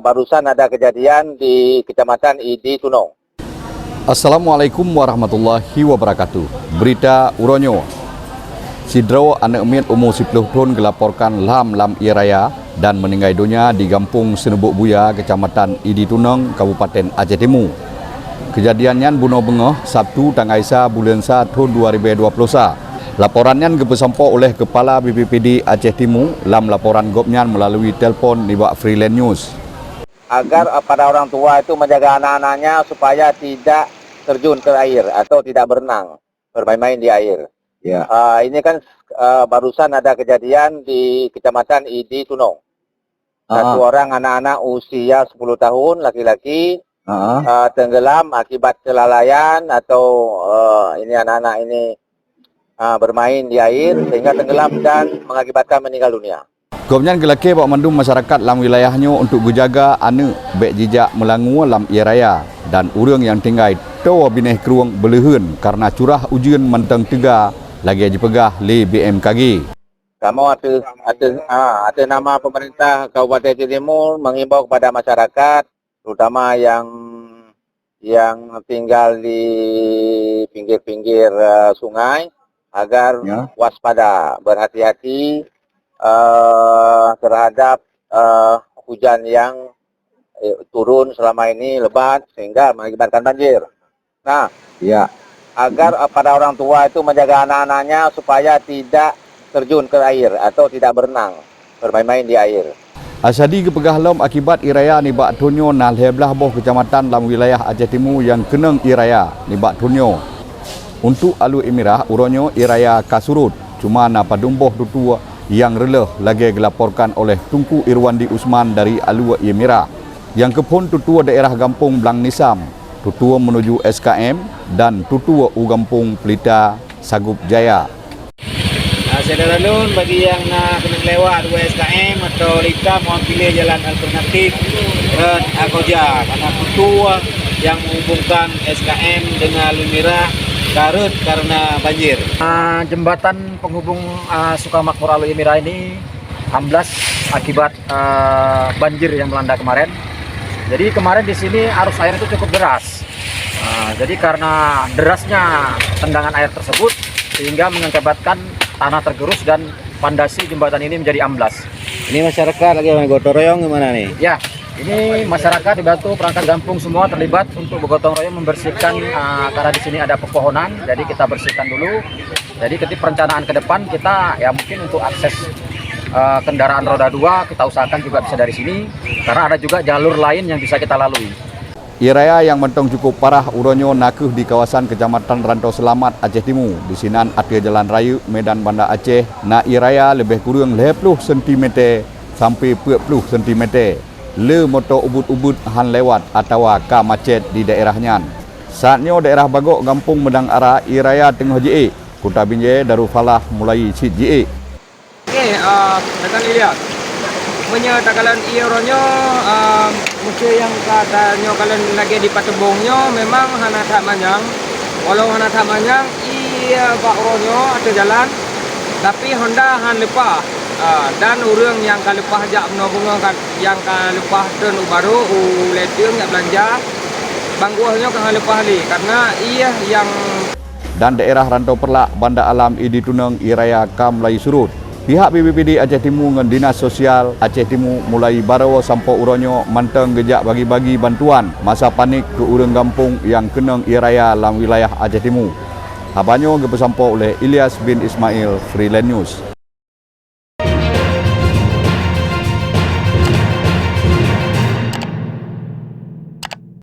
barusan ada kejadian di Kecamatan Idi Tunong. Assalamualaikum warahmatullahi wabarakatuh. Berita Uronyo. Sidro anak miat umur 10 tahun dilaporkan lam Iraya dan meninggal dunia di Kampung Senebuk Buya, Kecamatan Idi Tunong, Kabupaten Aceh Timur. Kejadiannya bunuh bengah Sabtu tanggal 1 bulan 1 tahun 2020. Laporannya disampai oleh Kepala BPPD Aceh Timur dalam laporan gopnya melalui telpon Nibak Freelance News. Agar para orang tua itu menjaga anak-anaknya supaya tidak terjun ke air atau tidak berenang, bermain-main di air. Ya. Ini kan barusan ada kejadian di Kecamatan Idi Tunong. Satu orang anak-anak usia 10 tahun laki-laki tenggelam akibat kelalaian atau ini anak-anak ini bermain di air sehingga tenggelam dan mengakibatkan meninggal dunia. Gopnyan gelake bawa mandum masyarakat dalam wilayahnya untuk menjaga anak baik jejak melangu dalam Iraya dan orang yang tinggal tahu bineh keruang belehun karena curah ujian mentang tega lagi aja pegah le BMKG. Kamu ada nama pemerintah Kabupaten Aceh Timur mengimbau kepada masyarakat terutama yang tinggal di pinggir-pinggir sungai agar waspada, berhati-hati terhadap hujan yang turun selama ini lebat sehingga mengakibatkan banjir. Nah, agar para orang tua itu menjaga anak-anaknya supaya tidak terjun ke air atau tidak berenang, bermain-main di air. Asadi kepegah lom akibat Iraya nibak Tunyo nal heblah boh kecamatan dalam wilayah Aceh Timur yang kenang Iraya nibak Tunyo. Untuk Alu Emirah Uronyo Iraya kasurut cuma napa dumboh tutua yang releh lagi dilaporkan oleh Tunku Irwandi Usman dari Alu Emirah. Yang kepun tutua daerah Kampung Blang Nisam, tutua menuju SKM dan tutua Kampung Pelita Sagup Jaya. Saudara Nun, bagi yang nak kena lewat SKM atau Lita, mohon pilih jalan alternatif Red Akoja karena tutua yang menghubungkan SKM dengan Lumirah karut karena banjir. Jembatan penghubung Sukamakmur Alu Emirah ini amblas akibat banjir yang melanda kemarin. Jadi kemarin di sini arus air itu cukup deras. Jadi karena derasnya tendangan air tersebut sehingga mengakibatkan tanah tergerus dan pondasi jembatan ini menjadi amblas. Ini masyarakat lagi gotong royong gimana nih? Ya, ini masyarakat dibantu perangkat kampung semua terlibat untuk bergotong royong membersihkan karena di sini ada pepohonan, jadi kita bersihkan dulu. Jadi ketika perencanaan ke depan kita ya mungkin untuk akses kendaraan roda 2 kita usahakan juga bisa dari sini karena ada juga jalur lain yang bisa kita lalui. Iraya yang mentong cukup parah Uronyo nakuh di kawasan Kecamatan Rantau Selamat Aceh Timur. Di sinan atia Jalan Raya Medan Banda Aceh na Iraya lebih kurang 10 cm sampai 40 cm. Le motor ubud-ubud han lewat atau ka macet di daerahnya. Saatnya daerah Bagok Kampung Medang Ara Iraya tengah je. Kota Binjai Darul Falah mulai sit je. Okey, tekan lihat. Menyatakan Uronyo musuh yang katanya kalian lagi di patebongnya memang hana tak manjang. Walau hana tak manjang Pak Uronyo ada jalan tapi Honda han lepah. Dan orang yang kalepah jak menobong yang kalepah dan baru letung nak belanja bangguahnya kan lepah li karena ia yang dan daerah Rantau Perlak Banda Alam Idi Tunong Iraya kam lai surut. Pihak BPPD Aceh Timur dengan Dinas Sosial Aceh Timur mulai barawa sampai Uronyo manteng gejak bagi-bagi bantuan masa panik ke urang kampung yang kenang Iraya dalam wilayah Aceh Timur. Habanyo bersampai oleh Ilyas bin Ismail, Freelance News.